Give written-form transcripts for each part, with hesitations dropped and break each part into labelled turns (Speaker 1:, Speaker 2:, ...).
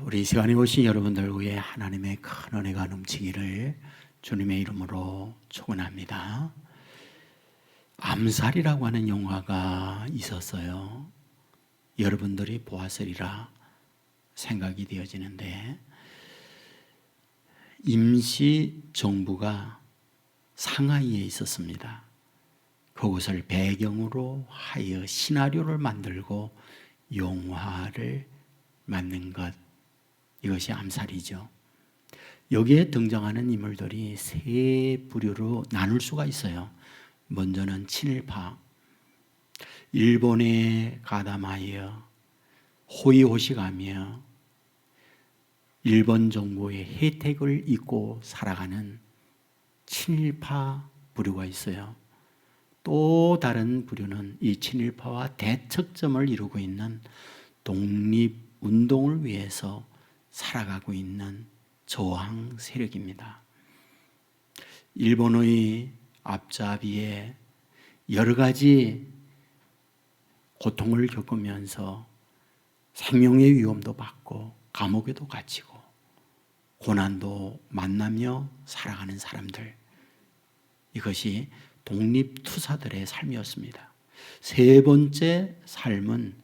Speaker 1: 우리 이 시간에 오신 여러분들 위해 하나님의 큰 은혜가 넘치기를 주님의 이름으로 축원합니다. 암살이라고 하는 영화가 있었어요. 여러분들이 보았으리라 생각이 되어지는데, 임시정부가 상하이에 있었습니다. 그곳을 배경으로 하여 시나리오를 만들고 영화를 만든 것, 이것이 암살이죠. 여기에 등장하는 인물들이 세 부류로 나눌 수가 있어요. 먼저는 친일파, 일본에 가담하여 호의호식하며 일본 정부의 혜택을 잊고 살아가는 친일파 부류가 있어요. 또 다른 부류는 이 친일파와 대척점을 이루고 있는 독립운동을 위해서 살아가고 있는 저항 세력입니다. 일본의 앞잡이에 여러 가지 고통을 겪으면서 생명의 위험도 받고 감옥에도 갇히고 고난도 만나며 살아가는 사람들, 이것이 독립투사들의 삶이었습니다. 세 번째 삶은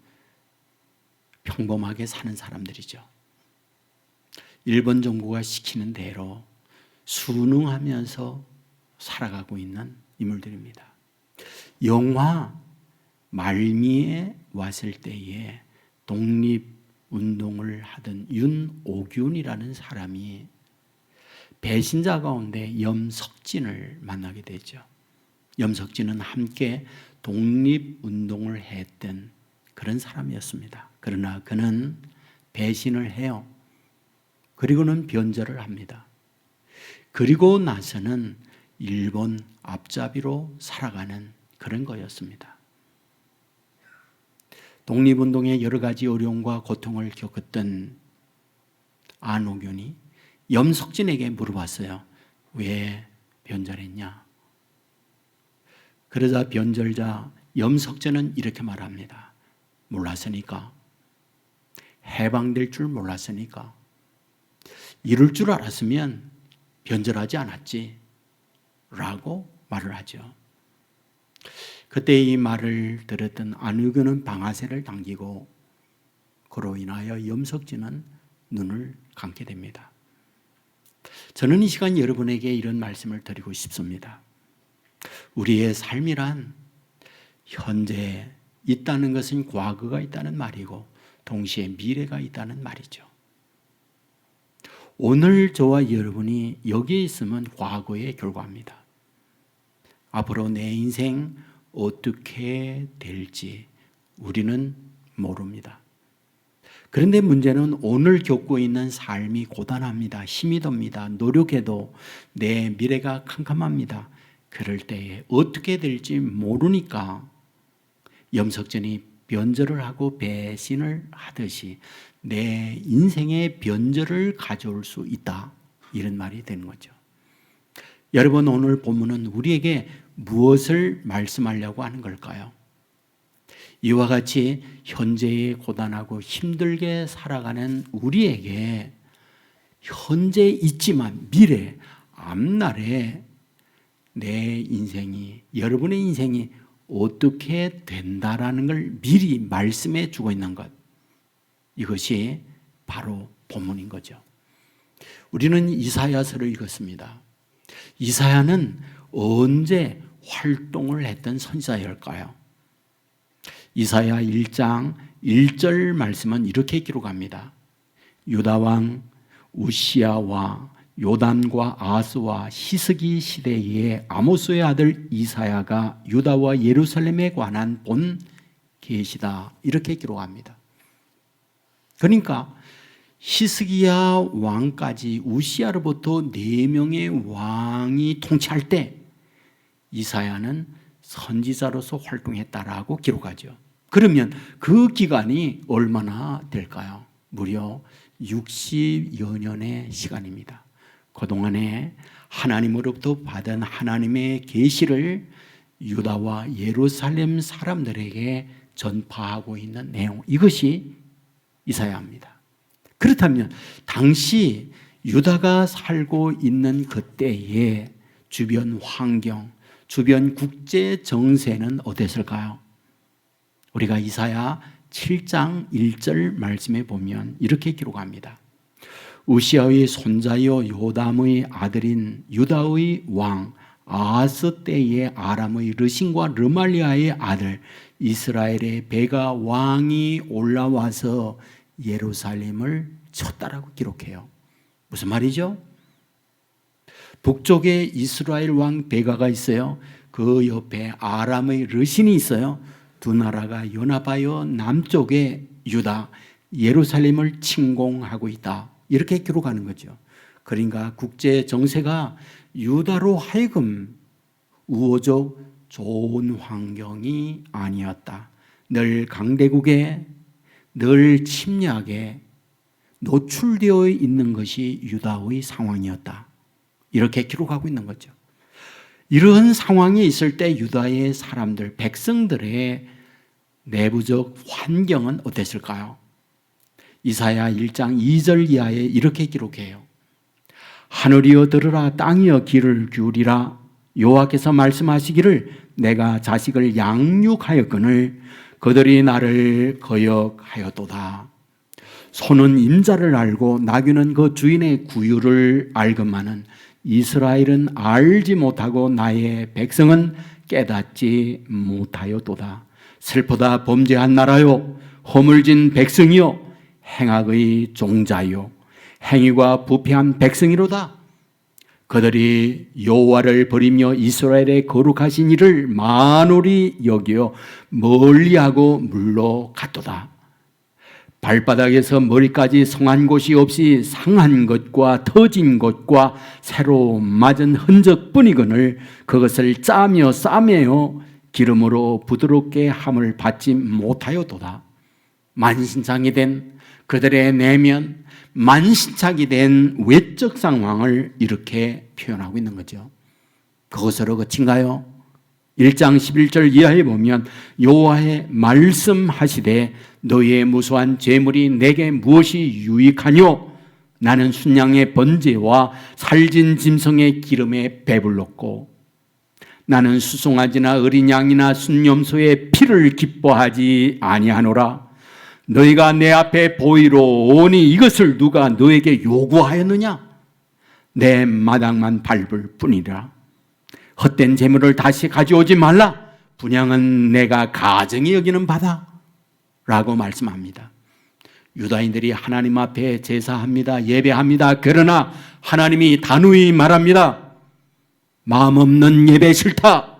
Speaker 1: 평범하게 사는 사람들이죠. 일본 정부가 시키는 대로 순응하면서 살아가고 있는 인물들입니다. 영화 말미에 왔을 때에 독립운동을 하던 윤옥윤이라는 사람이 배신자 가운데 염석진을 만나게 되죠. 염석진은 함께 독립운동을 했던 그런 사람이었습니다. 그러나 그는 배신을 해요. 그리고는 변절을 합니다. 그리고 나서는 일본 앞잡이로 살아가는 그런 거였습니다. 독립운동의 여러 가지 어려움과 고통을 겪었던 안옥윤이 염석진에게 물어봤어요. 왜 변절했냐? 그러자 변절자 염석진은 이렇게 말합니다. 몰랐으니까. 해방될 줄 몰랐으니까. 이럴 줄 알았으면 변절하지 않았지 라고 말을 하죠. 그때 이 말을 들었던 안옥윤은 방아쇠를 당기고 그로 인하여 염석진은 눈을 감게 됩니다. 저는 이 시간 여러분에게 이런 말씀을 드리고 싶습니다. 우리의 삶이란 현재 있다는 것은 과거가 있다는 말이고 동시에 미래가 있다는 말이죠. 오늘 저와 여러분이 여기에 있으면 과거의 결과입니다. 앞으로 내 인생 어떻게 될지 우리는 모릅니다. 그런데 문제는 오늘 겪고 있는 삶이 고단합니다. 힘이 듭니다. 노력해도 내 미래가 캄캄합니다. 그럴 때에 어떻게 될지 모르니까 염석진이 변절을 하고 배신을 하듯이 내 인생의 변절을 가져올 수 있다, 이런 말이 되는 거죠. 여러분, 오늘 본문은 우리에게 무엇을 말씀하려고 하는 걸까요? 이와 같이 현재에 고단하고 힘들게 살아가는 우리에게 현재 있지만 미래, 앞날에 내 인생이, 여러분의 인생이 어떻게 된다라는 걸 미리 말씀해 주고 있는 것, 이것이 바로 본문인 거죠. 우리는 이사야서를 읽었습니다. 이사야는 언제 활동을 했던 선지자일까요? 이사야 1장 1절 말씀은 이렇게 기록합니다. 유다 왕 우시야와 요담과 아스와 히스기 시대에 아모스의 아들 이사야가 유다와 예루살렘에 관한 본 계시다, 이렇게 기록합니다. 그러니까 히스기야 왕까지 우시야로부터 4명의 왕이 통치할 때 이사야는 선지자로서 활동했다라고 기록하죠. 그러면 그 기간이 얼마나 될까요? 무려 60여 년의 시간입니다. 그동안에 하나님으로부터 받은 하나님의 계시를 유다와 예루살렘 사람들에게 전파하고 있는 내용, 이것이 이사야입니다. 그렇다면 당시 유다가 살고 있는 그때의 주변 환경, 주변 국제 정세는 어땠을까요? 우리가 이사야 7장 1절 말씀에 보면 이렇게 기록합니다. 우시아의 손자요 요담의 아들인 유다의 왕 아하스 때의 아람의 르신과 르말리아의 아들 이스라엘의 베가 왕이 올라와서 예루살렘을 쳤다라고 기록해요. 무슨 말이죠? 북쪽에 이스라엘 왕 베가가 있어요. 그 옆에 아람의 르신이 있어요. 두 나라가 연합하여 남쪽에 유다, 예루살렘을 침공하고 있다. 이렇게 기록하는 거죠. 그러니까 국제 정세가 유다로 하여금 우호적 좋은 환경이 아니었다. 늘 강대국에, 늘 침략에 노출되어 있는 것이 유다의 상황이었다. 이렇게 기록하고 있는 거죠. 이런 상황이 있을 때 유다의 사람들, 백성들의 내부적 환경은 어땠을까요? 이사야 1장 2절 이하에 이렇게 기록해요. 하늘이여 들으라, 땅이여 귀를 기울이라. 여호와께서 말씀하시기를 내가 자식을 양육하였거늘 그들이 나를 거역하였도다. 소는 임자를 알고 나귀는 그 주인의 구유를 알건만은 이스라엘은 알지 못하고 나의 백성은 깨닫지 못하였도다. 슬프다 범죄한 나라요, 허물진 백성이요, 행악의 종자요, 행위가 부패한 백성이로다. 그들이 여호와를 버리며 이스라엘의 거룩하신 이를 만홀히 여겨 멀리하고 물러갔도다. 발바닥에서 머리까지 성한 곳이 없이 상한 것과 터진 것과 새로 맞은 흔적뿐이거늘 그것을 짜며 싸매어 기름으로 부드럽게 함을 받지 못하였도다. 만신창이 된 그들의 내면, 만신창이 된 외적 상황을 이렇게 표현하고 있는 거죠. 그것으로 그친가요? 1장 11절 이하에 보면 여호와의 말씀하시되 너희의 무수한 재물이 내게 무엇이 유익하뇨? 나는 순양의 번제와 살진 짐승의 기름에 배불렀고 나는 수송아지나 어린 양이나 순염소의 피를 기뻐하지 아니하노라. 너희가 내 앞에 보이로 오니 이것을 누가 너에게 요구하였느냐? 내 마당만 밟을 뿐이라. 헛된 재물을 다시 가져오지 말라. 분향은 내가 가증히 여기는 바다 라고 말씀합니다. 유다인들이 하나님 앞에 제사합니다. 예배합니다. 그러나 하나님이 단호히 말합니다. 마음 없는 예배 싫다.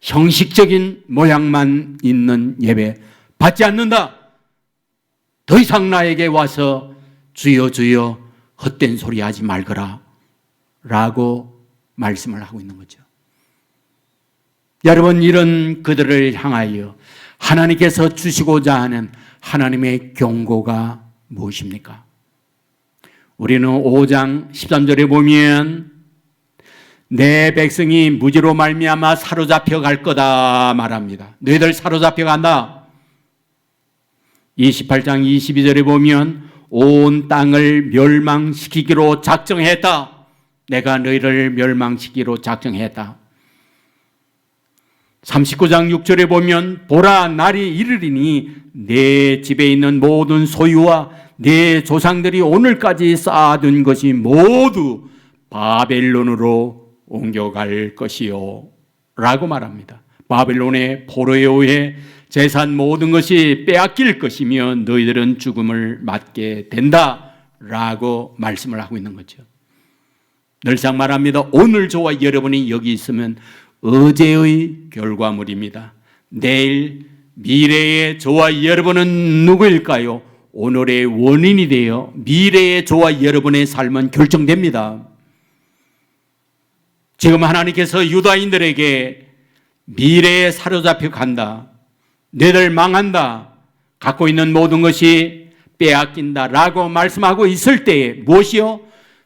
Speaker 1: 형식적인 모양만 있는 예배 받지 않는다. 더 이상 나에게 와서 주여 주여 헛된 소리 하지 말거라 라고 말씀을 하고 있는 거죠. 여러분, 이런 그들을 향하여 하나님께서 주시고자 하는 하나님의 경고가 무엇입니까? 우리는 5장 13절에 보면 내 백성이 무지로 말미암아 사로잡혀 갈 거다 말합니다. 너희들 사로잡혀 간다. 28장 22절에 보면 온 땅을 멸망시키기로 작정했다. 내가 너희를 멸망시키기로 작정했다. 39장 6절에 보면 보라 날이 이르리니 내 집에 있는 모든 소유와 내 조상들이 오늘까지 쌓아둔 것이 모두 바벨론으로 옮겨갈 것이요 라고 말합니다. 바벨론의 포로에 의해 재산 모든 것이 빼앗길 것이며 너희들은 죽음을 맞게 된다 라고 말씀을 하고 있는 거죠. 늘상 말합니다. 오늘 저와 여러분이 여기 있으면 어제의 결과물입니다. 내일 미래의 저와 여러분은 누구일까요? 오늘의 원인이 되어 미래의 저와 여러분의 삶은 결정됩니다. 지금 하나님께서 유다인들에게 미래에 사로잡혀 간다, 너희들 망한다, 갖고 있는 모든 것이 빼앗긴다 라고 말씀하고 있을 때에 무엇이요?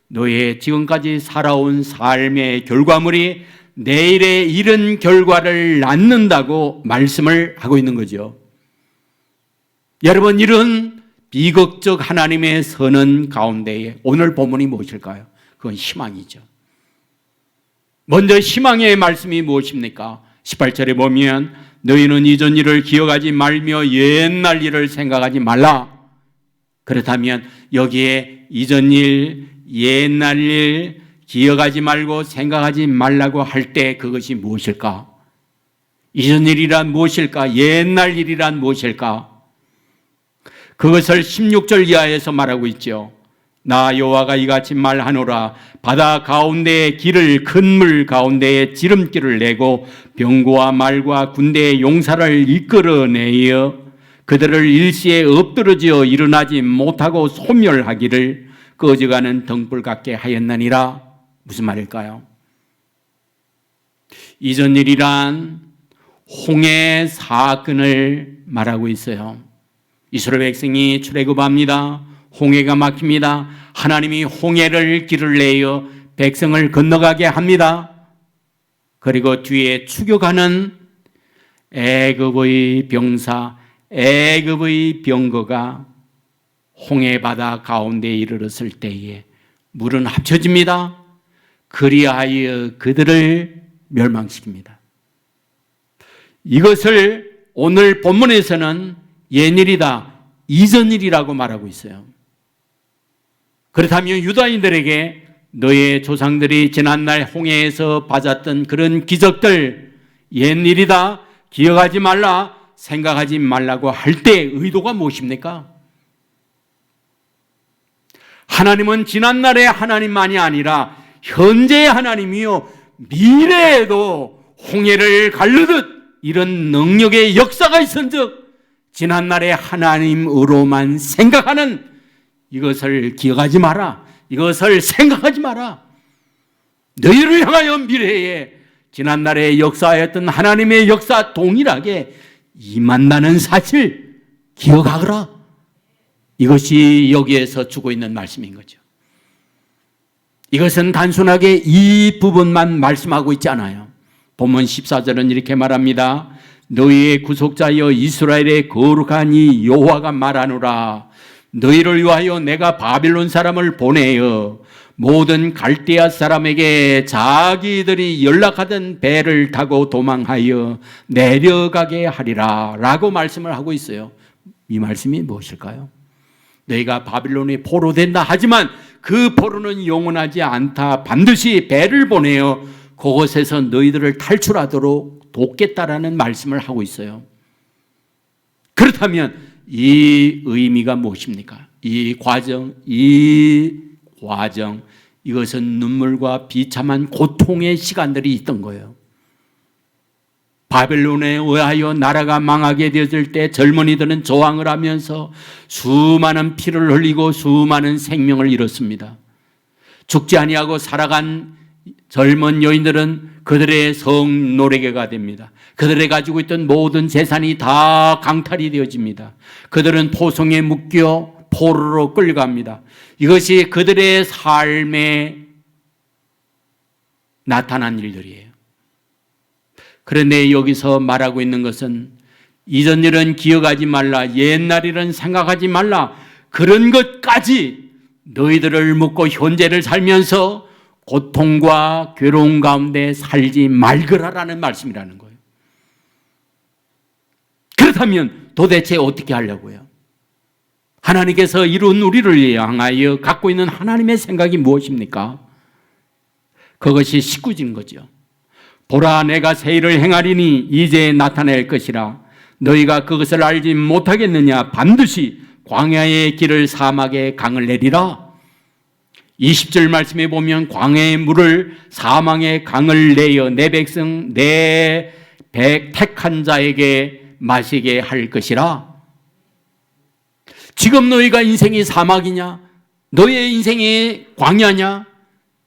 Speaker 1: 너의 지금까지 살아온 삶의 결과물이 내일에 이런 결과를 낳는다고 말씀을 하고 있는 거죠. 여러분, 이런 비극적 하나님의 선언 가운데에 오늘 본문이 무엇일까요? 그건 희망이죠. 먼저 희망의 말씀이 무엇입니까? 18절에 보면 너희는 이전 일을 기억하지 말며 옛날 일을 생각하지 말라. 그렇다면 여기에 이전 일, 옛날 일 기억하지 말고 생각하지 말라고 할 때 그것이 무엇일까? 이전 일이란 무엇일까? 옛날 일이란 무엇일까? 그것을 16절 이하에서 말하고 있죠. 나 여호와가 이같이 말하노라. 바다 가운데의 길을 큰 물 가운데에 지름길을 내고 병거와 말과 군대의 용사를 이끌어내어 그들을 일시에 엎드러져 일어나지 못하고 소멸하기를 꺼져가는 등불 같게 하였느니라. 무슨 말일까요? 이전 일이란 홍해 사건을 말하고 있어요. 이스라엘 백성이 출애굽합니다. 홍해가 막힙니다. 하나님이 홍해를 길을 내어 백성을 건너가게 합니다. 그리고 뒤에 추격하는 애굽의 병사, 애굽의 병거가 홍해 바다 가운데에 이르렀을 때에 물은 합쳐집니다. 그리하여 그들을 멸망시킵니다. 이것을 오늘 본문에서는 옛일이다, 이전일이라고 말하고 있어요. 그렇다면 유다인들에게 너의 조상들이 지난날 홍해에서 받았던 그런 기적들, 옛일이다, 기억하지 말라, 생각하지 말라고 할 때 의도가 무엇입니까? 하나님은 지난날의 하나님만이 아니라 현재의 하나님이요 미래에도 홍해를 가르듯 이런 능력의 역사가 있은즉 지난날의 하나님으로만 생각하는 이것을 기억하지 마라. 이것을 생각하지 마라. 너희를 향하여 미래에 지난날에 역사하였던 하나님의 역사 동일하게 임한다는 사실 기억하거라. 이것이 여기에서 주고 있는 말씀인 거죠. 이것은 단순하게 이 부분만 말씀하고 있지 않아요. 본문 14절은 이렇게 말합니다. 너희의 구속자여 이스라엘의 거룩한 이 여호와가 말하노라. 너희를 위하여 내가 바빌론 사람을 보내어 모든 갈대아 사람에게 자기들이 연락하던 배를 타고 도망하여 내려가게 하리라 라고 말씀을 하고 있어요. 이 말씀이 무엇일까요? 너희가 바빌론에 포로된다 하지만 그 포로는 영원하지 않다. 반드시 배를 보내어 그곳에서 너희들을 탈출하도록 돕겠다라는 말씀을 하고 있어요. 그렇다면 이 의미가 무엇입니까? 이 과정, 이것은 눈물과 비참한 고통의 시간들이 있던 거예요. 바벨론에 의하여 나라가 망하게 되었을 때 젊은이들은 저항을 하면서 수많은 피를 흘리고 수많은 생명을 잃었습니다. 죽지 아니하고 살아간 젊은 여인들은 그들의 성노래개가 됩니다. 그들이 가지고 있던 모든 재산이 다 강탈이 되어집니다. 그들은 포성에 묶여 포로로 끌려갑니다. 이것이 그들의 삶에 나타난 일들이에요. 그런데 여기서 말하고 있는 것은 이전 일은 기억하지 말라, 옛날 일은 생각하지 말라, 그런 것까지 너희들을 묻고 현재를 살면서 고통과 괴로움 가운데 살지 말거라라는 말씀이라는 거예요. 그렇다면 도대체 어떻게 하려고요? 하나님께서 이룬 우리를 향하여 갖고 있는 하나님의 생각이 무엇입니까? 그것이 19절인 거죠. 보라, 내가 새 일을 행하리니 이제 나타낼 것이라. 너희가 그것을 알지 못하겠느냐? 반드시 광야의 길을 사막에 강을 내리라. 20절 말씀에 보면 광야의 물을 사망의 강을 내어 내 백성 내 택한 자에게 마시게 할 것이라. 지금 너희가 인생이 사막이냐? 너희의 인생이 광야냐?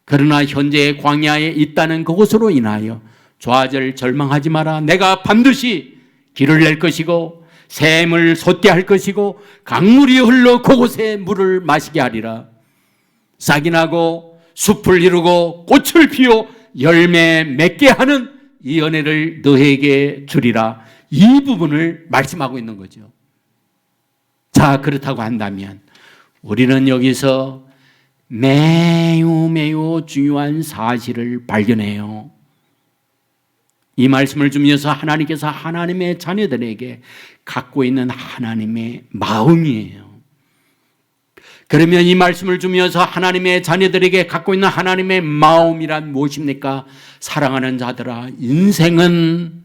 Speaker 1: 그러나 현재 광야에 있다는 그것으로 인하여 좌절 절망하지 마라. 내가 반드시 길을 낼 것이고 샘을 솟게 할 것이고 강물이 흘러 그곳에 물을 마시게 하리라. 싹이 나고 숲을 이루고 꽃을 피워 열매 맺게 하는 이 은혜를 너에게 주리라. 이 부분을 말씀하고 있는 거죠. 자, 그렇다고 한다면 우리는 여기서 매우 중요한 사실을 발견해요. 이 말씀을 주면서 하나님께서 하나님의 자녀들에게 갖고 있는 하나님의 마음이에요. 그러면 이 말씀을 주면서 하나님의 자녀들에게 갖고 있는 하나님의 마음이란 무엇입니까? 사랑하는 자들아, 인생은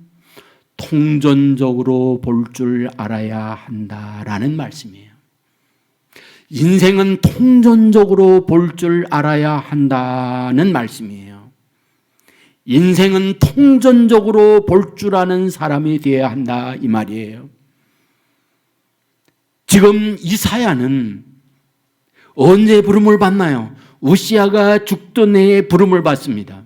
Speaker 1: 통전적으로 볼 줄 알아야 한다라는 말씀이에요. 인생은 통전적으로 볼 줄 알아야 한다는 말씀이에요. 인생은 통전적으로 볼 줄 아는 사람이 되어야 한다, 이 말이에요. 지금 이사야는 언제 부름을 받나요? 우시아가 죽던 해에 부름을 받습니다.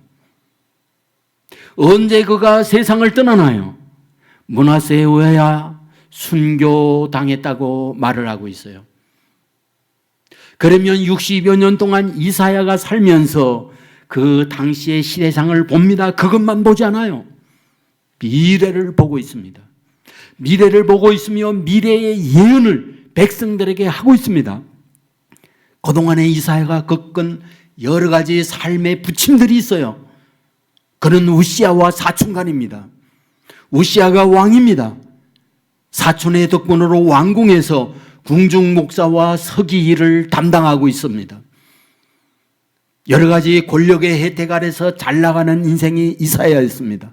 Speaker 1: 언제 그가 세상을 떠나나요? 므낫세에 의하여 순교당했다고 말을 하고 있어요. 그러면 60여 년 동안 이사야가 살면서 그 당시의 시대상을 봅니다. 그것만 보지 않아요. 미래를 보고 있습니다. 미래를 보고 있으며 미래의 예언을 백성들에게 하고 있습니다. 그동안에 이사야가 겪은 여러 가지 삶의 부침들이 있어요. 그는 우시아와 사촌간입니다. 우시아가 왕입니다. 사촌의 덕분으로 왕궁에서 궁중 목사와 서기 일을 담당하고 있습니다. 여러 가지 권력의 혜택 아래서 잘 나가는 인생이 이사야였습니다.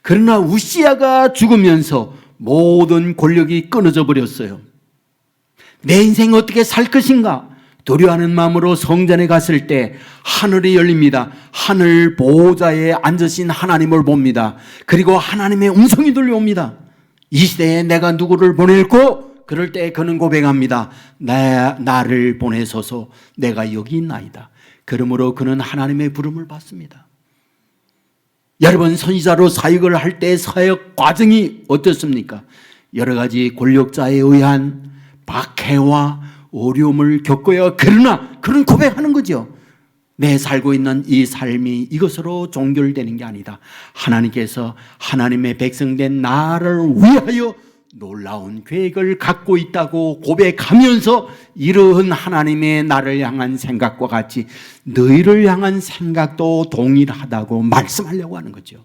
Speaker 1: 그러나 우시아가 죽으면서 모든 권력이 끊어져 버렸어요. 내 인생 어떻게 살 것인가? 두려워하는 마음으로 성전에 갔을 때 하늘이 열립니다. 하늘 보호자에 앉으신 하나님을 봅니다. 그리고 하나님의 음성이 들려옵니다. 이 시대에 내가 누구를 보낼고? 그럴 때 그는 고백합니다. 나를 보내소서, 내가 여기 있나이다. 그러므로 그는 하나님의 부름을 받습니다. 여러분, 선지자로 사역을 할 때 사역 과정이 어떻습니까? 여러 가지 권력자에 의한 박해와 어려움을 겪어야, 그러나 그런 고백하는 거죠. 내 살고 있는 이 삶이 이것으로 종결되는 게 아니다. 하나님께서 하나님의 백성된 나를 위하여 놀라운 계획을 갖고 있다고 고백하면서 이러한 하나님의 나를 향한 생각과 같이 너희를 향한 생각도 동일하다고 말씀하려고 하는 거죠.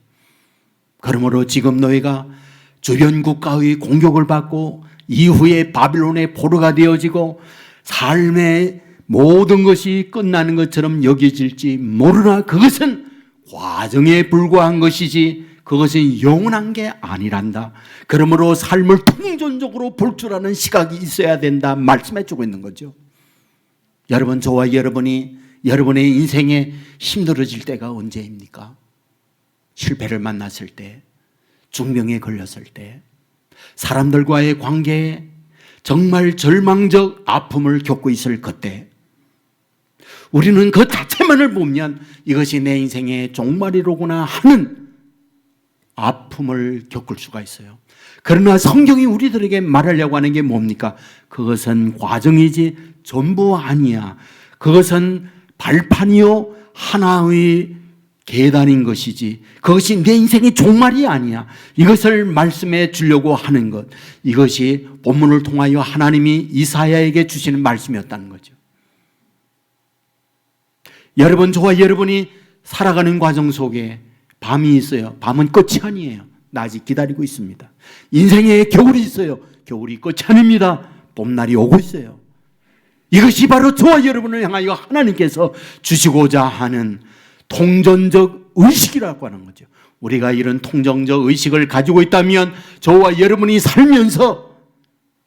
Speaker 1: 그러므로 지금 너희가 주변 국가의 공격을 받고 이후에 바빌론의 포로가 되어지고 삶의 모든 것이 끝나는 것처럼 여겨질지 모르나 그것은 과정에 불과한 것이지 그것은 영원한 게 아니란다. 그러므로 삶을 통전적으로 볼 줄 아는 시각이 있어야 된다 말씀해 주고 있는 거죠. 여러분, 저와 여러분이 여러분의 인생에 힘들어질 때가 언제입니까? 실패를 만났을 때, 중병에 걸렸을 때, 사람들과의 관계에 정말 절망적 아픔을 겪고 있을 그때, 우리는 그 자체만을 보면 이것이 내 인생의 종말이로구나 하는 아픔을 겪을 수가 있어요. 그러나 성경이 우리들에게 말하려고 하는 게 뭡니까? 그것은 과정이지 전부 아니야. 그것은 발판이요 하나의 계단인 것이지 그것이 내 인생의 종말이 아니야. 이것을 말씀해 주려고 하는 것, 이것이 본문을 통하여 하나님이 이사야에게 주시는 말씀이었다는 거죠. 여러분, 저와 여러분이 살아가는 과정 속에 밤이 있어요. 밤은 끝이 아니에요. 낮이 기다리고 있습니다. 인생에 겨울이 있어요. 겨울이 끝이 아닙니다. 봄날이 오고 있어요. 이것이 바로 저와 여러분을 향하여 하나님께서 주시고자 하는 통전적 의식이라고 하는 거죠. 우리가 이런 통전적 의식을 가지고 있다면 저와 여러분이 살면서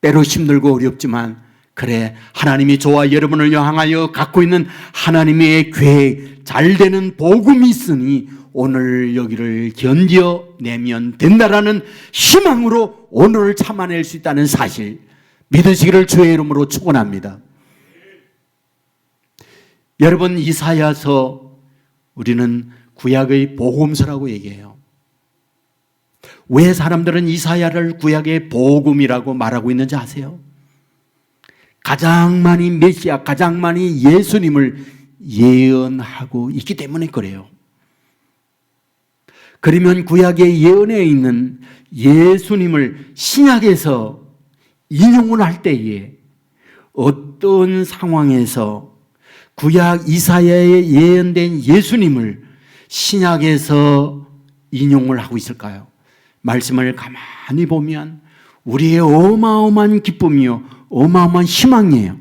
Speaker 1: 때로 힘들고 어렵지만, 그래, 하나님이 저와 여러분을 향하여 갖고 있는 하나님의 계획, 잘되는 복음이 있으니 오늘 여기를 견뎌내면 된다라는 희망으로 오늘을 참아낼 수 있다는 사실 믿으시기를 주의 이름으로 축원합니다. 여러분, 이사야서 우리는 구약의 복음서라고 얘기해요. 왜 사람들은 이사야를 구약의 복음이라고 말하고 있는지 아세요? 가장 많이 메시아, 가장 많이 예수님을 예언하고 있기 때문에 그래요. 그러면 구약의 예언에 있는 예수님을 신약에서 인용을 할 때에 어떤 상황에서 구약 이사야에 예언된 예수님을 신약에서 인용을 하고 있을까요? 말씀을 가만히 보면 우리의 어마어마한 기쁨이요 어마어마한 희망이에요.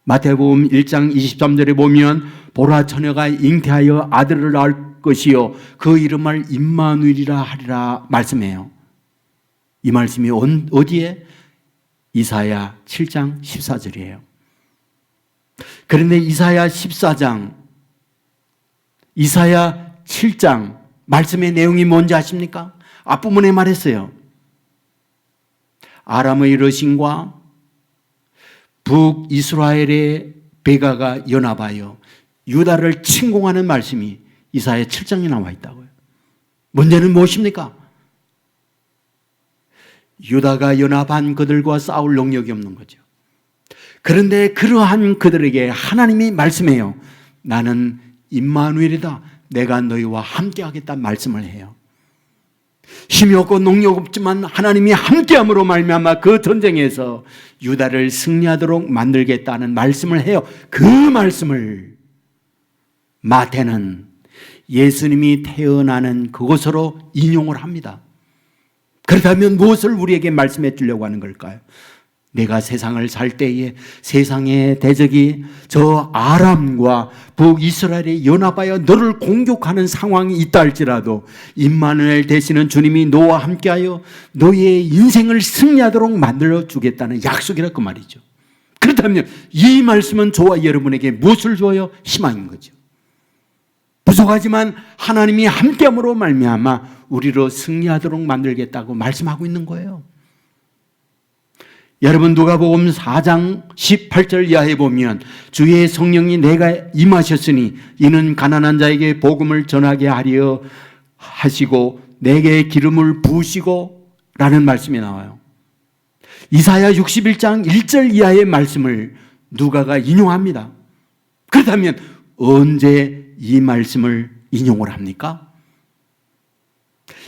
Speaker 1: 마태복음 1장 23절에 보면 보라 처녀가 잉태하여 아들을 낳을 것이요 그 이름을 임마누엘이라 하리라 말씀해요. 이 말씀이 어디에? 이사야 7장 14절이에요. 그런데 이사야 14장, 이사야 7장 말씀의 내용이 뭔지 아십니까? 앞부분에 말했어요. 아람의 러신과 북이스라엘의 베가가 연합하여 유다를 침공하는 말씀이 이사야 7장에 나와 있다고요. 문제는 무엇입니까? 유다가 연합한 그들과 싸울 능력이 없는 거죠. 그런데 그러한 그들에게 하나님이 말씀해요. 나는 임마누엘이다. 내가 너희와 함께하겠다 말씀을 해요. 힘이 없고 능력 없지만 하나님이 함께함으로 말미암아 그 전쟁에서 유다를 승리하도록 만들겠다는 말씀을 해요. 그 말씀을 마태는 예수님이 태어나는 그곳으로 인용을 합니다. 그렇다면 무엇을 우리에게 말씀해 주려고 하는 걸까요? 내가 세상을 살 때에 세상의 대적이 저 아람과 북이스라엘에 연합하여 너를 공격하는 상황이 있다 할지라도 임마누엘 되시는 주님이 너와 함께하여 너의 인생을 승리하도록 만들어 주겠다는 약속이라 그 말이죠. 그렇다면 이 말씀은 저와 여러분에게 무엇을 줘요? 희망인 거죠. 부족하지만 하나님이 함께함으로 말미암아 우리로 승리하도록 만들겠다고 말씀하고 있는 거예요. 여러분 누가복음 4장 18절 이하에 보면 주의 성령이 내가 임하셨으니 이는 가난한 자에게 복음을 전하게 하려 하시고 내게 기름을 부으시고 라는 말씀이 나와요. 이사야 61장 1절 이하의 말씀을 누가가 인용합니다. 그렇다면 언제 이 말씀을 인용을 합니까?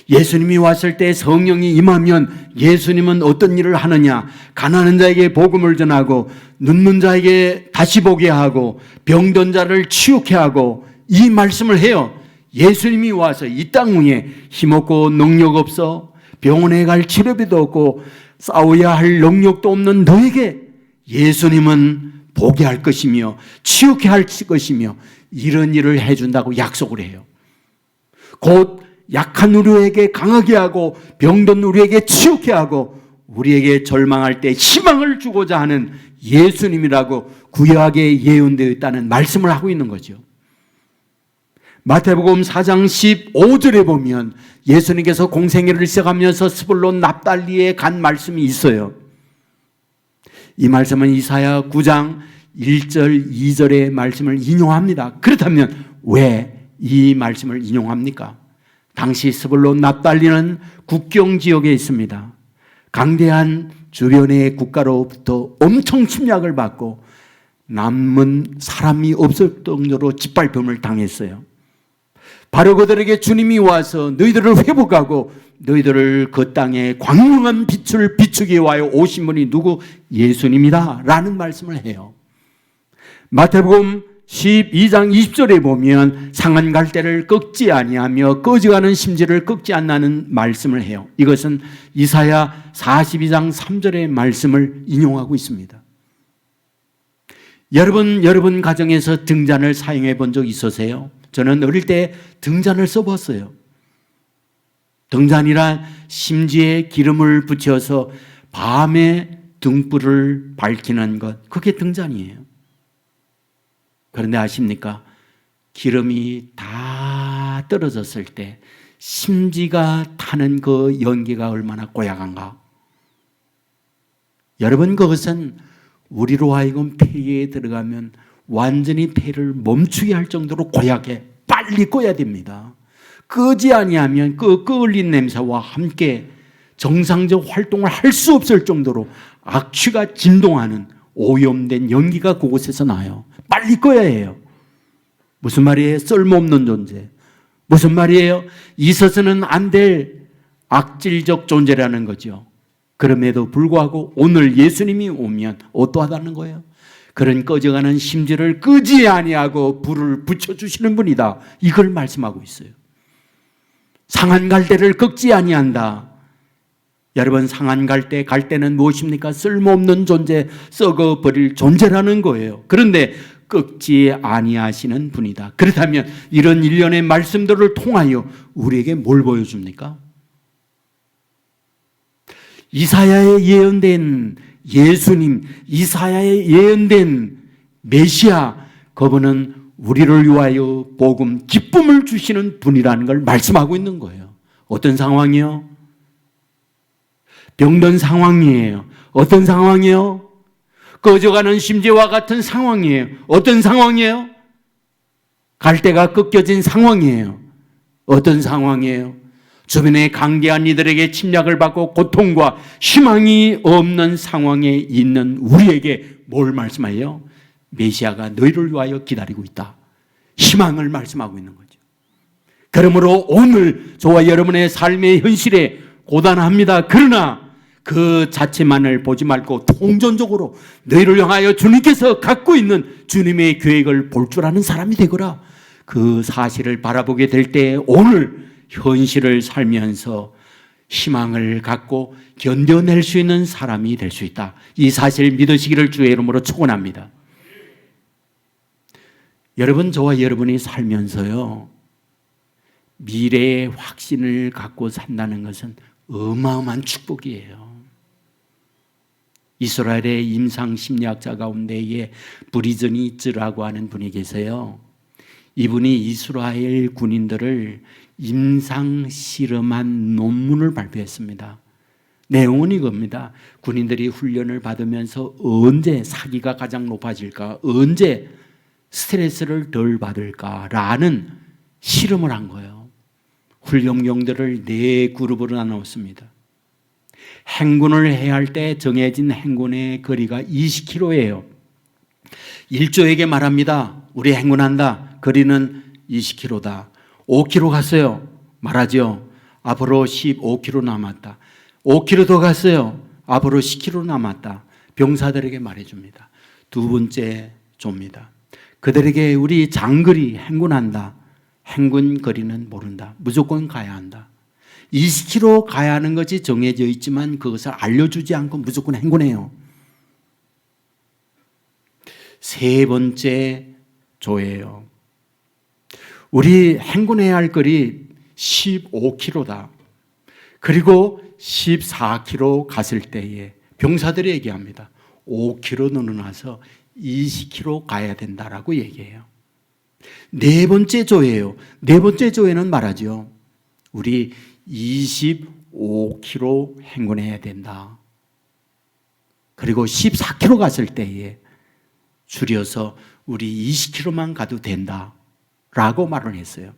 Speaker 1: 예수님이 왔을 때 성령이 임하면 예수님은 어떤 일을 하느냐? 가난한 자에게 복음을 전하고 눕는 자에게 다시 보게 하고 병든 자를 치유케 하고 이 말씀을 해요. 예수님이 와서 이 땅 위에 힘없고 능력 없어 병원에 갈 치료비도 없고 싸워야 할 능력도 없는 너에게 예수님은 보게 할 것이며 치유케 할 것이며 이런 일을 해준다고 약속을 해요. 곧 약한 우리에게 강하게 하고 병든 우리에게 치유케 하고 우리에게 절망할 때 희망을 주고자 하는 예수님이라고 구약에 예언되어 있다는 말씀을 하고 있는 거죠. 마태복음 4장 15절에 보면 예수님께서 공생애를 시작하면서 스불론 납달리에 간 말씀이 있어요. 이 말씀은 이사야 9장 1절 2절의 말씀을 인용합니다. 그렇다면 왜 이 말씀을 인용합니까? 당시 스불론 납달리는 국경 지역에 있습니다. 강대한 주변의 국가로부터 엄청 침략을 받고 남은 사람이 없을 정도로 짓밟힘을 당했어요. 바로 그들에게 주님이 와서 너희들을 회복하고 너희들을 그 땅에 광명한 빛을 비추기 위하여 오신 분이 누구? 예수님이다 라는 말씀을 해요. 마태복음 12장 20절에 보면 상한 갈대를 꺾지 아니하며 꺼져가는 심지를 꺾지 않는 말씀을 해요. 이것은 이사야 42장 3절의 말씀을 인용하고 있습니다. 여러분 가정에서 등잔을 사용해 본 적 있으세요? 저는 어릴 때 등잔을 써봤어요. 등잔이란 심지에 기름을 붙여서 밤에 등불을 밝히는 것, 그게 등잔이에요. 그런데 아십니까? 기름이 다 떨어졌을 때 심지가 타는 그 연기가 얼마나 고약한가? 여러분, 그것은 우리로 하여금 폐에 들어가면 완전히 폐를 멈추게 할 정도로 고약해. 빨리 꺼야 됩니다. 끄지 아니하면 그 끓는 냄새와 함께 정상적 활동을 할 수 없을 정도로 악취가 진동하는 오염된 연기가 그곳에서 나요. 빨리 꺼야 해요. 무슨 말이에요? 쓸모없는 존재. 무슨 말이에요? 있어서는 안 될 악질적 존재라는 거죠. 그럼에도 불구하고 오늘 예수님이 오면 어떠하다는 거예요? 그런 꺼져가는 심지를 끄지 아니하고 불을 붙여주시는 분이다. 이걸 말씀하고 있어요. 상한 갈대를 꺾지 아니한다. 여러분, 상한 갈대는 무엇입니까? 쓸모없는 존재, 썩어버릴 존재라는 거예요. 그런데 꺾지 아니하시는 분이다. 그렇다면 이런 일련의 말씀들을 통하여 우리에게 뭘 보여줍니까? 이사야에 예언된 예수님, 이사야에 예언된 메시아, 그분은 우리를 위하여 복음, 기쁨을 주시는 분이라는 걸 말씀하고 있는 거예요. 어떤 상황이요? 병든 상황이에요. 어떤 상황이요? 꺼져가는 심지와 같은 상황이에요. 어떤 상황이에요? 갈대가 꺾여진 상황이에요. 어떤 상황이에요? 주변에 강대한 이들에게 침략을 받고 고통과 희망이 없는 상황에 있는 우리에게 뭘 말씀해요? 메시아가 너희를 위하여 기다리고 있다. 희망을 말씀하고 있는 거죠. 그러므로 오늘 저와 여러분의 삶의 현실에 고단합니다. 그러나 그 자체만을 보지 말고 통전적으로 너희를 향하여 주님께서 갖고 있는 주님의 계획을 볼 줄 아는 사람이 되거라. 그 사실을 바라보게 될 때 오늘 현실을 살면서 희망을 갖고 견뎌낼 수 있는 사람이 될 수 있다. 이 사실을 믿으시기를 주의 이름으로 축원합니다. 여러분, 저와 여러분이 살면서요, 미래의 확신을 갖고 산다는 것은 어마어마한 축복이에요. 이스라엘의 임상 심리학자 가운데에 브리즈니츠라고 하는 분이 계세요. 이분이 이스라엘 군인들을 임상 실험한 논문을 발표했습니다. 내용은 이겁니다. 군인들이 훈련을 받으면서 언제 사기가 가장 높아질까, 언제 스트레스를 덜 받을까라는 실험을 한 거예요. 훈련병들을 4그룹으로 나눴습니다. 행군을 해야 할 때 정해진 행군의 거리가 20km예요. 1조에게 말합니다. 우리 행군한다. 거리는 20km다. 5km 갔어요. 말하죠. 앞으로 15km 남았다. 5km 더 갔어요. 앞으로 10km 남았다. 병사들에게 말해줍니다. 2번째 조입니다. 그들에게 우리 장거리 행군한다. 행군 거리는 모른다. 무조건 가야 한다. 20km 가야 하는 것이 정해져 있지만 그것을 알려주지 않고 무조건 행군해요. 3번째 조예요. 우리 행군해야 할 거리 15km다. 그리고 14km 갔을 때에 병사들이 얘기합니다. 5km 늘어나서 20km 가야 된다라고 얘기해요. 4번째 조예요. 4번째 조에는 말하죠. 우리 25km 행군해야 된다. 그리고 14km 갔을 때에 줄여서 우리 20km만 가도 된다 라고 말을 했어요.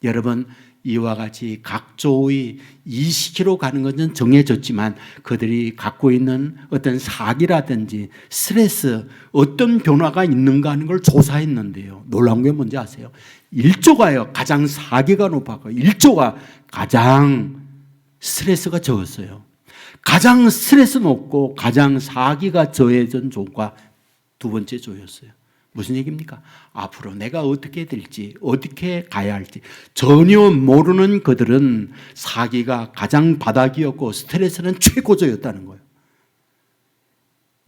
Speaker 1: 여러분, 이와 같이 각 조의 20km 가는 것은 정해졌지만 그들이 갖고 있는 어떤 사기라든지 스트레스, 어떤 변화가 있는가 하는 걸 조사했는데요. 놀라운 게 뭔지 아세요? 1조가요 가장 사기가 높았고 1조가 가장 스트레스가 적었어요. 가장 스트레스 높고 가장 사기가 저해진 조가 2번째 조였어요. 무슨 얘기입니까? 앞으로 내가 어떻게 될지, 어떻게 가야 할지 전혀 모르는 그들은 사기가 가장 바닥이었고 스트레스는 최고조였다는 거예요.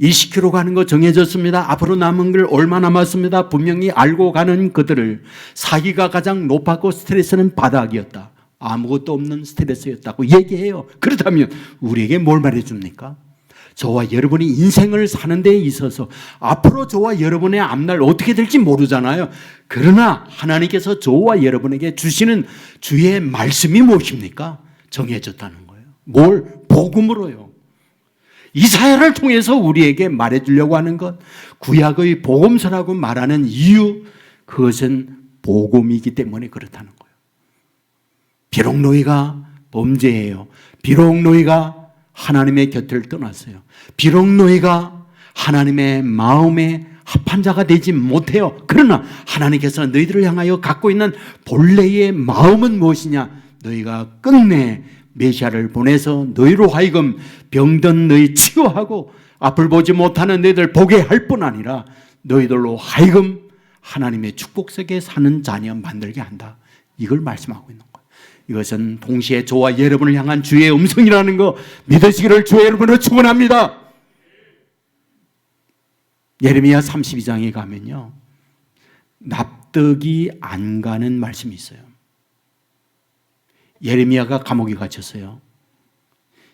Speaker 1: 20km 가는 거 정해졌습니다. 앞으로 남은 걸 얼마 남았습니다. 분명히 알고 가는 그들을 사기가 가장 높았고 스트레스는 바닥이었다. 아무것도 없는 스트레스였다고 얘기해요. 그렇다면 우리에게 뭘 말해줍니까? 저와 여러분이 인생을 사는 데 있어서 앞으로 저와 여러분의 앞날 어떻게 될지 모르잖아요. 그러나 하나님께서 저와 여러분에게 주시는 주의 말씀이 무엇입니까? 정해졌다는 거예요. 뭘? 복음으로요. 이사야를 통해서 우리에게 말해주려고 하는 것, 구약의 복음서라고 말하는 이유, 그것은 복음이기 때문에 그렇다는 거예요. 비록 너희가 범죄해요. 비록 너희가 하나님의 곁을 떠났어요. 비록 너희가 하나님의 마음에 합한 자가 되지 못해요. 그러나 하나님께서 너희들을 향하여 갖고 있는 본래의 마음은 무엇이냐? 너희가 끝내 메시아를 보내서 너희로 하여금 병든 너희 치유하고 앞을 보지 못하는 너희들 보게 할 뿐 아니라 너희들로 하여금 하나님의 축복 속에 사는 자녀 만들게 한다. 이걸 말씀하고 있는 거예요. 이것은 동시에 저와 여러분을 향한 주의 음성이라는 거 믿으시기를 주의 여러분을 축원합니다. 예레미야 32장에 가면요, 납득이 안 가는 말씀이 있어요. 예레미야가 감옥에 갇혔어요.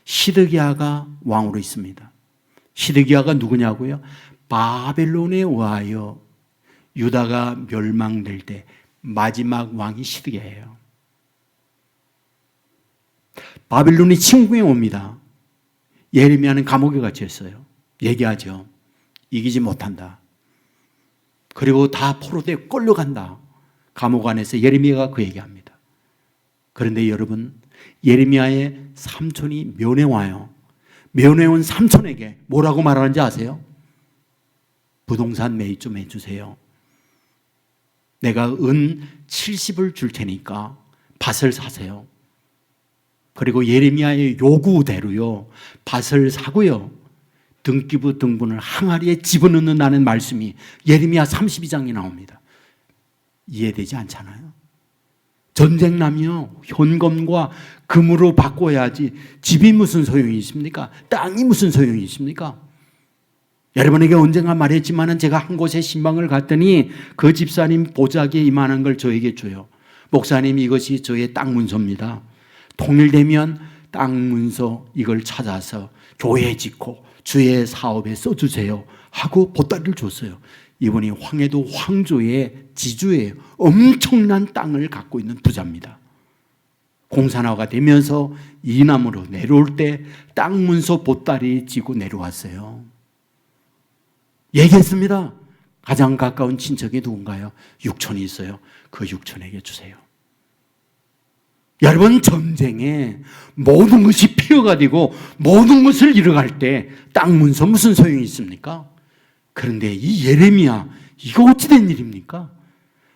Speaker 1: 시드기야가 왕으로 있습니다. 시드기야가 누구냐고요? 바벨론에 의하여 유다가 멸망될 때 마지막 왕이 시드기야예요. 바벨론이 침공해 옵니다. 예레미야는 감옥에 갇혔어요. 얘기하죠. 이기지 못한다. 그리고 다 포로되어 끌려간다. 감옥 안에서 예레미야가 그 얘기합니다. 그런데 여러분, 예레미야의 삼촌이 면회 와요. 면회 온 삼촌에게 뭐라고 말하는지 아세요? 부동산 매입 좀 해주세요. 내가 은 70을 줄 테니까 밭을 사세요. 그리고 예레미야의 요구대로요, 밭을 사고요, 등기부 등본을 항아리에 집어넣는다는 말씀이 예레미야 32장에 나옵니다. 이해되지 않잖아요. 전쟁 나면 현금과 금으로 바꿔야지 집이 무슨 소용이 있습니까? 땅이 무슨 소용이 있습니까? 여러분에게 언젠가 말했지만 제가 한 곳에 신방을 갔더니 그 집사님 보자기에 이만한 걸 저에게 줘요. 목사님, 이것이 저의 땅 문서입니다. 통일되면 땅 문서 이걸 찾아서 교회 짓고 주의 사업에 써주세요 하고 보따리를 줬어요. 이분이 황해도 황조의 지주예요. 엄청난 땅을 갖고 있는 부자입니다. 공산화가 되면서 이남으로 내려올 때 땅 문서 보따리 지고 내려왔어요. 얘기했습니다. 가장 가까운 친척이 누군가요? 육촌이 있어요. 그 육촌에게 주세요. 여러분, 전쟁에 모든 것이 피해가 되고 모든 것을 잃어갈 때 땅 문서 무슨 소용이 있습니까? 그런데 이 예레미야, 이거 어찌 된 일입니까?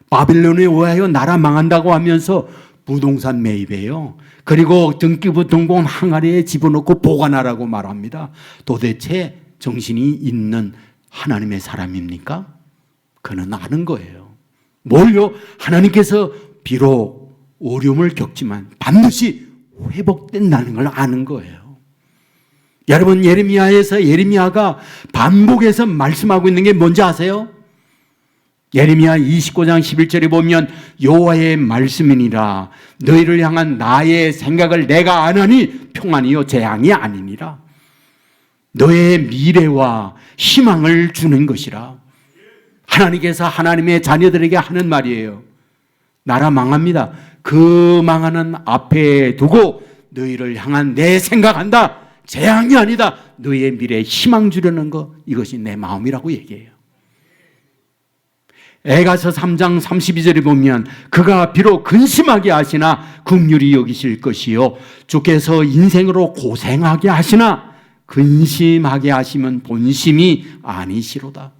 Speaker 1: 바빌론에 의하여 나라 망한다고 하면서 부동산 매입해요. 그리고 등기부 등본 항아리에 집어넣고 보관하라고 말합니다. 도대체 정신이 있는 하나님의 사람입니까? 그는 아는 거예요. 뭘요? 하나님께서 비록 어려움을 겪지만 반드시 회복된다는 걸 아는 거예요. 여러분, 예레미야가 반복해서 말씀하고 있는 게 뭔지 아세요? 예레미야 29장 11절에 보면 여호와의 말씀이니라 너희를 향한 나의 생각을 내가 아나니 평안이요 재앙이 아니니라. 너의 미래와 희망을 주는 것이라. 하나님께서 하나님의 자녀들에게 하는 말이에요. 나라 망합니다. 그 망하는 앞에 두고 너희를 향한 내 생각한다. 재앙이 아니다. 너희의 미래에 희망 주려는 것, 이것이 내 마음이라고 얘기해요. 에가서 3장 32절에 보면 그가 비록 근심하게 하시나 긍휼히 여기실 것이요 주께서 인생으로 고생하게 하시나 근심하게 하시면 본심이 아니시로다.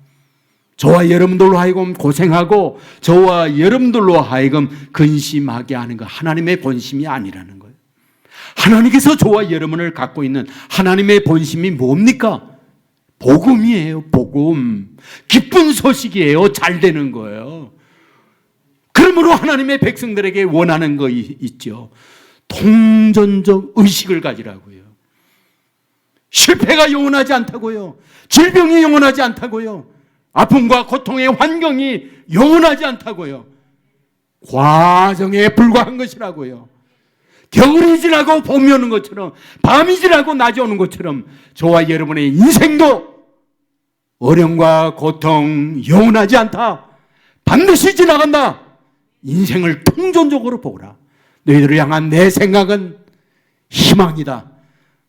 Speaker 1: 저와 여러분들로 하여금 고생하고 저와 여러분들로 하여금 근심하게 하는 것, 하나님의 본심이 아니라는 거예요. 하나님께서 저와 여러분을 갖고 있는 하나님의 본심이 뭡니까? 복음이에요. 복음. 기쁜 소식이에요. 잘 되는 거예요. 그러므로 하나님의 백성들에게 원하는 거 있죠. 통전적 의식을 가지라고요. 실패가 영원하지 않다고요. 질병이 영원하지 않다고요. 아픔과 고통의 환경이 영원하지 않다고요. 과정에 불과한 것이라고요. 겨울이 지나고 봄이 오는 것처럼, 밤이 지나고 낮이 오는 것처럼 저와 여러분의 인생도 어려움과 고통 영원하지 않다. 반드시 지나간다. 인생을 통전적으로 보라. 너희들을 향한 내 생각은 희망이다.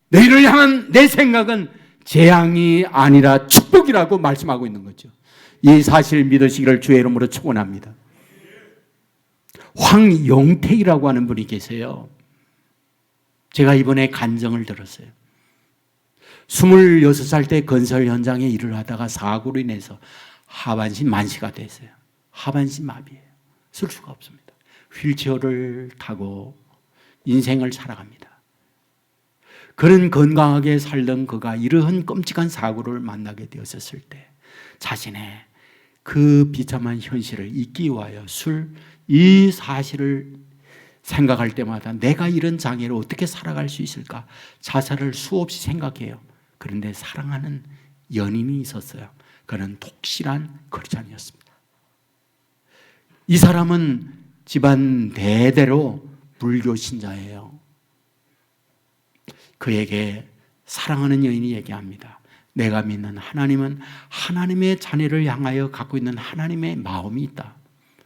Speaker 1: 너희를 향한 내 생각은 재앙이 아니라 축복이라고 말씀하고 있는 거죠. 이 사실 믿으시기를 주의 이름으로 축원합니다. 황영택이라고 하는 분이 계세요. 제가 이번에 간증을 들었어요. 26살 때 건설 현장에 일을 하다가 사고로 인해서 하반신 만시가 됐어요. 하반신 마비예요. 쓸 수가 없습니다. 휠체어를 타고 인생을 살아갑니다. 그런 건강하게 살던 그가 이러한 끔찍한 사고를 만나게 되었을 때 자신의 그 비참한 현실을 잊기 위하여 이 사실을 생각할 때마다 내가 이런 장애로 어떻게 살아갈 수 있을까? 자살을 수없이 생각해요. 그런데 사랑하는 연인이 있었어요. 그는 독실한 크리스찬이었습니다. 이 사람은 집안 대대로 불교 신자예요. 그에게 사랑하는 여인이 얘기합니다. 내가 믿는 하나님은 하나님의 자녀를 향하여 갖고 있는 하나님의 마음이 있다.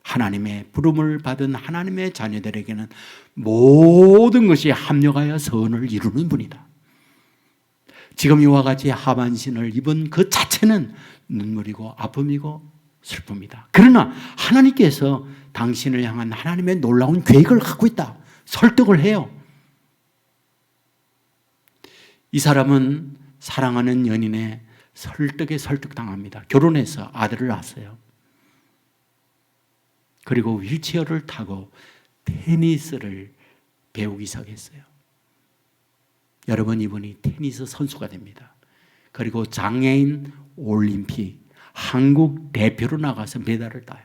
Speaker 1: 하나님의 부름을 받은 하나님의 자녀들에게는 모든 것이 합력하여 선을 이루는 분이다. 지금 이와 같이 하반신을 입은 그 자체는 눈물이고 아픔이고 슬픔이다. 그러나 하나님께서 당신을 향한 하나님의 놀라운 계획을 갖고 있다. 설득을 해요. 이 사람은 사랑하는 연인의 설득에 설득당합니다. 결혼해서 아들을 낳았어요. 그리고 휠체어를 타고 테니스를 배우기 시작했어요. 여러분, 이분이 테니스 선수가 됩니다. 그리고 장애인 올림픽 한국 대표로 나가서 메달을 따요.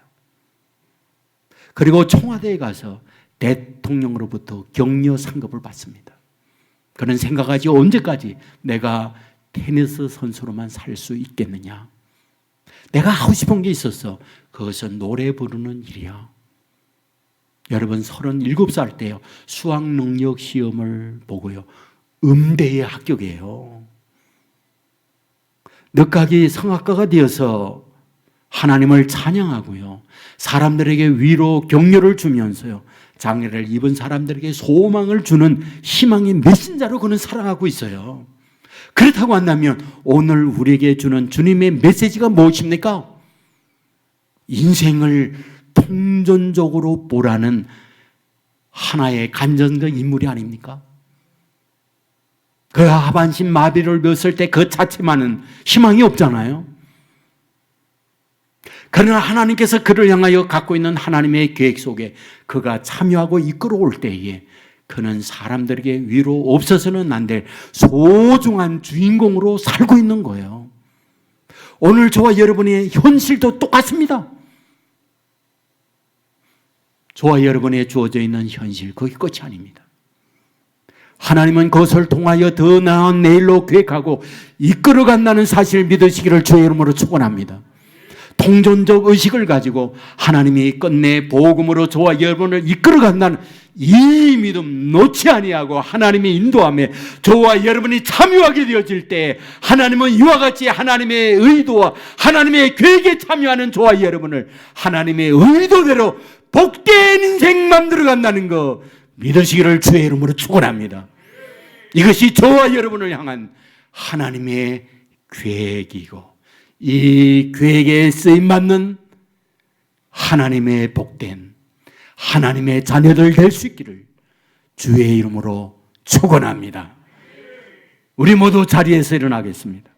Speaker 1: 그리고 청와대에 가서 대통령으로부터 격려 상급을 받습니다. 그는 생각하지 언제까지 내가 테니스 선수로만 살 수 있겠느냐. 내가 하고 싶은 게 있었어. 그것은 노래 부르는 일이야. 여러분 37살 때요. 수학 능력 시험을 보고요. 음대에 합격해요. 늦가기 성악가가 되어서 하나님을 찬양하고요. 사람들에게 위로 격려를 주면서요. 장애를 입은 사람들에게 소망을 주는 희망의 메신저로 그는 살아가고 있어요. 그렇다고 한다면 오늘 우리에게 주는 주님의 메시지가 무엇입니까? 인생을 통전적으로 보라는 하나의 간접적 인물이 아닙니까? 그 하반신 마비를 맺을 때 그 자체만은 희망이 없잖아요. 그러나 하나님께서 그를 향하여 갖고 있는 하나님의 계획 속에 그가 참여하고 이끌어올 때에 그는 사람들에게 위로 없어서는 안 될 소중한 주인공으로 살고 있는 거예요. 오늘 저와 여러분의 현실도 똑같습니다. 저와 여러분의 주어져 있는 현실, 그게 끝이 아닙니다. 하나님은 그것을 통하여 더 나은 내일로 계획하고 이끌어간다는 사실을 믿으시기를 주의 이름으로 축원합니다. 통전적 의식을 가지고 하나님이 끝내 복음으로 저와 여러분을 이끌어간다는 이 믿음 놓지 아니하고 하나님의 인도함에 저와 여러분이 참여하게 되어질 때 하나님은 이와 같이 하나님의 의도와 하나님의 계획에 참여하는 저와 여러분을 하나님의 의도대로 복된 인생 만들어간다는 거 믿으시기를 주의 이름으로 축원합니다. 이것이 저와 여러분을 향한 하나님의 계획이고 이 계획에 쓰임받는 하나님의 복된 하나님의 자녀들 될 수 있기를 주의 이름으로 축원합니다. 우리 모두 자리에서 일어나겠습니다.